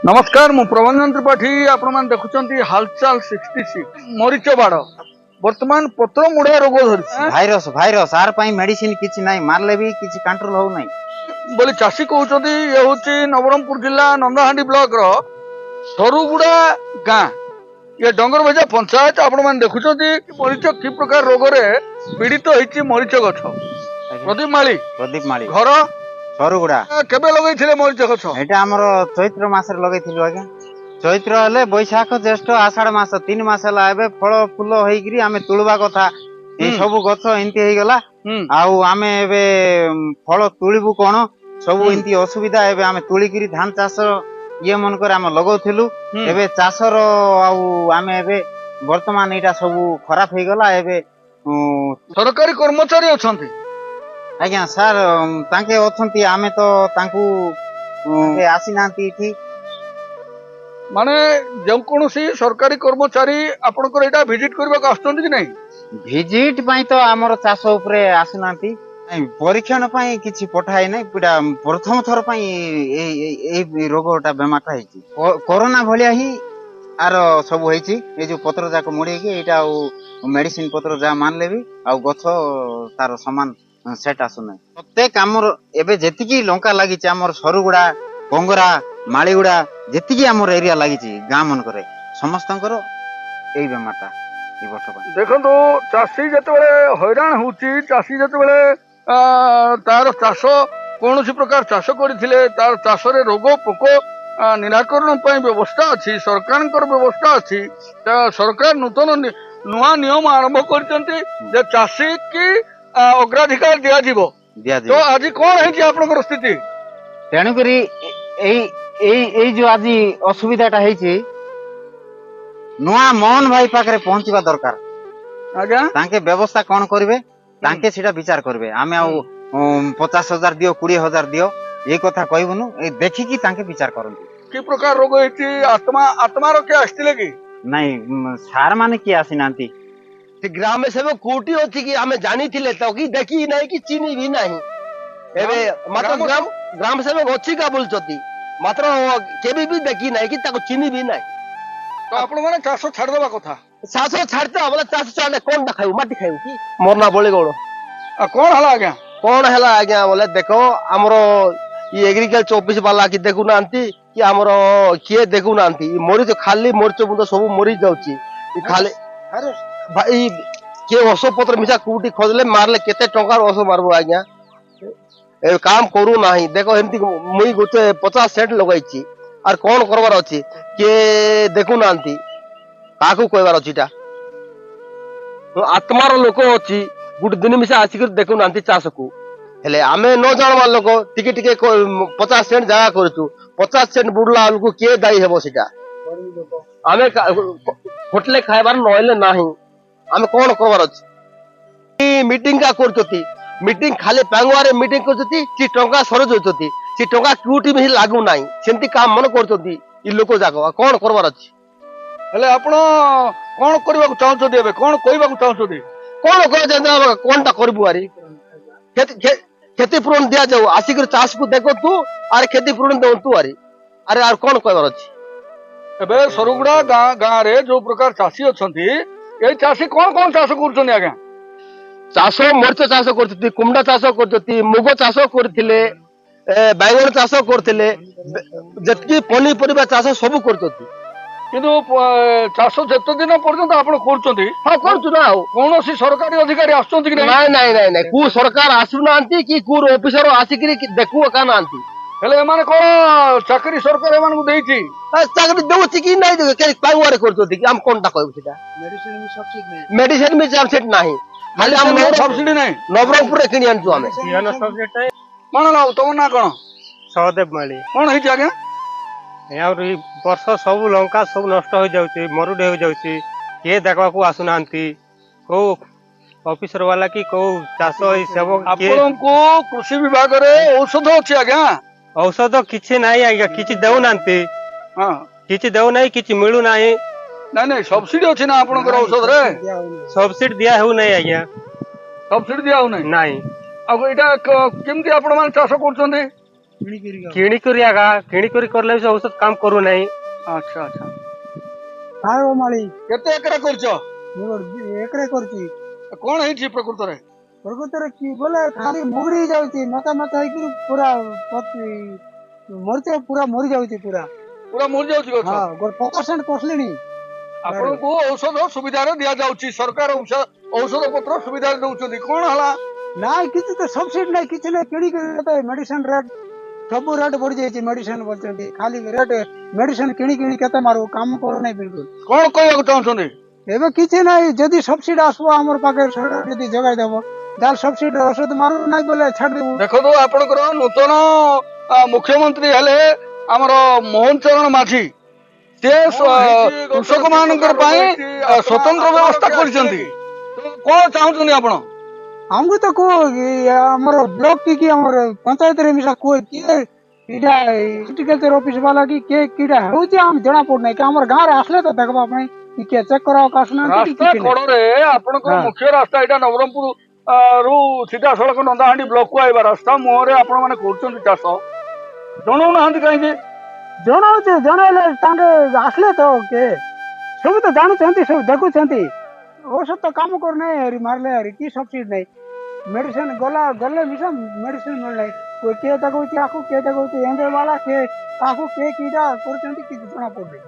नमस्कार मु प्रबंधन त्रिपाठी आपण मान देखुचंती हालचाल 66 मरीच बाड़ वर्तमान पत्र मुड़ा रोग धरी भाइरस भाइरस आर पई मेडिसिन किछि नाही मारले भी किछि कंट्रोल हो नाही बोली चाषी कहउचंती ये होची नवरंगपुर जिला नंदाहांडी ब्लॉक रो सरुगुड़ा गां ये डंगर भजा पंचायत आपण मान देखुचंती मरीच की प्रकार रोग रे पीड़ित होईची मरीच गछ प्रदीप माली घर सरुगुड़ा केबे लगैथिले मरीच गछ एटा हमर चैत्र मास रे लगैथिलु आगे चैत्र हले बैशाख ज्येष्ठ आषाढ़ मास 3 मास हला एबे फल फूल होईगिरी आमे तुळबा कथा ए सब गछ एंती हेई गला आउ आमे एबे फल तुळिबु कोन सब एंती असुविधा एबे आमे तुळिगिरी धान चाष ये मन कर आमे लगौथिलु एबे चाषर आउ आमे एबे वर्तमान एटा सब खराब हेई गला एबे सरकारी कर्मचारी अछंती आज्ञा सर तांके अछंती आमे तो तांकू आसी नांती थी माने जो कोनोसी सरकारी कर्मचारी आपनकर एटा विजिट करबा आछंती कि नहीं विजिट पई तो हमर चाष ऊपर आसु नांती परीक्षण पई किछि पठाई नै पुडा प्रथम थर पई ए रोगटा बेमारटा हेची कोरोना भलिया ही आर सब हेची ए जो पत्र जाक मुड़ी के एटा मेडिसिन पत्र जा मानले भी आ गछ तार समान सेट आसु नै प्रत्येक हमर एबे जेतिकी लंका लागि छि हमर सरुगुडा कंगरा माळीगुडा जेतिकी हमर एरिया लागि छि गां मन करे समस्तंकर एई बेमारटा ई वर्ष पई देखो चाषी जतबेले हैरान होची चाषी जतबेले तार चाष कौन प्रकार चाष करथिले तार चाष रे रोग पोक निराकरण पई व्यवस्था अछि सरकार व्यवस्था अछि सरकार नूतन नुआ नियम आरंभ करचंती जे चाषी की अग्राधिकार दिया जीवो तो आज कौन है आपनकर स्थिति तेणु करी एई जो आज असुविधाटा हेची नुआ मोहन भाई पाखरे पहुंचवा दरकार आज्ञा तांके व्यवस्था कोन करबे तांके सीधा विचार करबे आमे आ 50,000 दियो 20,000 दियो ये कथा कहबुनु ए देखि कि तांके विचार करंती की प्रकार रोग हेची आत्मा रो के आस्तिले की नहीं सार माने की आसी नांती ग्राम सेवक कोटी होती कि हमें जानी थिले तो कि देखी नहीं कि चिनी भी नहीं एबे मात्र ग्राम सेवक अछि का बोलचती मात्र केबी भी देखी नहीं कि ताको चिनी भी नहीं तो आपण माने चाष छाड़ देबा कथा चाष छाड़ते बोले चाष छाड़े कोन ना खाऊ माटी खाऊ कि मोरना बोले गोड़ कौन हला आज्ञा कोन हला आज्ञा बोले देखो हमरो ये एग्रीकल्चर ऑफिस वाला की देखु नांती कि हमरो किए देखु नांती मोरी तो खाली मोरचो मुंड सब मोरी जाउची खाली अरे भाई के ओसो पत्र मिसा कुटी खोजले मारले केते टंकार ओसो मारबो आज्ञा ए काम करू नाही देखो एमती मुई गोटे 50 सेट लगाइची और कोन करबार अछि के देखु नांती काकू कहबार अछिटा तो आत्मार लोक अछि गुड दिन मिसा आसी कर देखु नांती चाष को हेले आमे न जानवा लोक टिके टिके 50 सेंट जागा करछु 50 सेंट बुडला लोक के दाई हेबो सिटा आमे होटले खाइबार नहले नाही आमे कोन करबार अछि मीटिंग का करछती मीटिंग खाली पांगवारे मीटिंग करछती ची टंका सरज होछती ची टंका क्यूटी में लागू नाही सेंती काम मन करछती ई लोक जाको कोन करबार अछि हेले आपण कोन करबा को चाहछो देबे कोन कहबा को चाहछो दे कोन कह जंदा कोनटा करबु आरी खेती पूरण दिया जाऊ आसिकर चाष को देखो तू आरे खेती पूरण दो तू आरी अरे आर कोन कहबार अछि एबे सरुगुडा गां रे जो प्रकार चाषी अछंती ए चाषी कोन कोन चाष करछन आज्ञा चाष मरच चाष करथि कुमडा चाष करथि मुग चाष करथिले बैंगन चाष करथिले जति पनी परिबा चाष सब करथि किंतु चाष जते दिन पर्यंत आपण करछंती हां करछु ना कोनोसी सरकारी अधिकारी आछंती कि नहीं नहीं नहीं नहीं कु सरकार आसु नांती कि कु ऑफिसर आसिकरी देखु का नांती हेले एमाने कोन चाकरी सरकार एमान को देइची चाकरी देउची कि नहीं दे के पांगवारे करछथि कि हम कोनटा कहबो सेटा मेडिसिन में सब सेट नहीं खाली हम सब्सिडी नहीं नवरंगपुर रे किनि आनछु हमें याना सब्जेक्ट कोन ना तुम ना कोन सहदेव माली कोन हेची आज्ञा यार ई वर्ष सब लंका सब नष्ट हो जाउची मरुडे हो जाउची के देखबा को आसु नांती को ऑफिसर वाला की को चाषो ई सेवक आपन को कृषि विभाग रे औषध अछि आज्ञा औषध किछि नाही आज्ञा किछि देउ नांती हां किछि देउ नाही किछि मिलु नाही नहीं नहीं सब्सिडी अछि ना आपन को औषध रे सब्सिडी दिया हो नाही आज्ञा सब्सिडी दिया हो नहीं नाही अब एटा केमती आपण मान चाष करछंती କିଣିକରି ଆଗା କିଣିକରି କରଲେ ବି ସେ ଔଷଧ କାମ କରୁନାହିଁ। ଆଚ୍ଛା ଆଚ୍ଛା ହଁ ମାଳି କେତେ ଏକର କରୁଛ? ଏକରେ କରୁଛି। କଣ ହେଇଛି ପ୍ରକୃତରେ? ପ୍ରକୃତରେ କି ବୋଲେ ଖାଲି ମୁଗଡି ଯାଉଛି ମତା ମତା ହେଇକି ପୁରା ମରିଚ ପୁରା ମରି ଯାଉଛି ପୁରା। ପୁରା ମରିଯାଉଛି ଗଛ। ହଁ ଗୋଟେ 50% କଷଲିଣି। ଆପଣଙ୍କୁ ଔଷଧ ସୁବିଧାରେ ଦିଆଯାଉଛି, ସରକାର ଔଷଧ ପତ୍ର ସୁବିଧାରେ ଦଉଛନ୍ତି, କଣ ହେଲା? ନାଇଁ କିଛି ତ ସବସିଡି ନାହିଁ, କିଛି ନାହିଁ, କିଣିକି ମେଡିସିନ ରେଟ୍ ସବୁ ରେଟ୍ ବଢି ଯାଇଛି। ମେଡିସିନ ବୋଲୁଛନ୍ତି ଖାଲି ରେଟ୍, ମେଡିସିନ କିଣି କେତେ ମାରିବୁ, କାମ କରୁନାହିଁ ବିଲକୁଲ। କଣ କହିବାକୁ ଚାହୁଁଛନ୍ତି? ଏବେ କିଛି ନାହିଁ, ଯଦି ସବସିଡି ଆସିବ ଆମର ପାଖରେ, ସରକାର ଯଦି ଯୋଗାଇ ଦବ ତାହେଲେ ସବସିଡି ଔଷଧ ମାରୁ ନାହିଁ ବୋଲେ ଛାଡିଦେବୁ। ଦେଖନ୍ତୁ ଆପଣଙ୍କର ନୂତନ ମୁଖ୍ୟମନ୍ତ୍ରୀ ହେଲେ ଆମର ମୋହନ ଚରଣ ମାଝୀ, ସେ କୃଷକ ମାନଙ୍କର ପାଇଁ ସ୍ୱତନ୍ତ୍ର ବ୍ୟବସ୍ଥା କରିଛନ୍ତି। କଣ ଚାହୁଁଛନ୍ତି ଆପଣ? ଆମକୁ ତ କୁହ ଆମର ବ୍ଲକ କି ଆମର ପଞ୍ଚାୟତରେ ମିଶା କୁହ କିଏ ଏଇଟା ଏଗ୍ରିକଲଚର ଅଫିସ ବାଲା କି କିଏ କିଟା ହଉଛି ଆମେ ଜଣା ପଡୁନାହିଁ କି ଆମର ଗାଁରେ ଆସିଲେ ତ ଦେଖବା ପାଇଁ କିଏ ଚେକ୍ କରିବାକୁ ଆସୁନାହାନ୍ତି କି ରାସ୍ତା କିଛି ନାହିଁ। କଡରେ ଆପଣଙ୍କର ହଁ। ମୁଖ୍ୟ ରାସ୍ତା ଏଇଟା ନବରଙ୍ଗପୁର ରୁ ସିଧାସଳଖ ନନ୍ଦାହାଣ୍ଡି ବ୍ଲକକୁ ଆଇବା ରାସ୍ତା ମୁହଁରେ ଆପଣ ମାନେ କରୁଛନ୍ତି ଚାଷ, ଜଣାଉନାହାନ୍ତି କାହିଁକି? ଜଣାଉଛି, ଜଣେଇଲେ ତାଙ୍କେ ଆସିଲେ ତ କିଏ ସବୁ ତ ଜାଣୁଛନ୍ତି, ସବୁ ଦେଖୁଛନ୍ତି। ଔଷଧ ତ କାମ କରୁନାହିଁ, ମାରିଲେ କି ସବସିଡି ନାହିଁ। ମେଡିସିନ ଗଲେ ମିଶା ମେଡିସିନ ମିଳୁନାହିଁ। କିଏ ଦେଖଉଛି ଆକୁ, କିଏ ଦେଖଉଛି ଏଣ୍ଡେ ବାଲା, କିଏ କାହାକୁ କିଏ କିଟା କରୁଛନ୍ତି କିଛି ଜଣା ପଡୁନାହିଁ।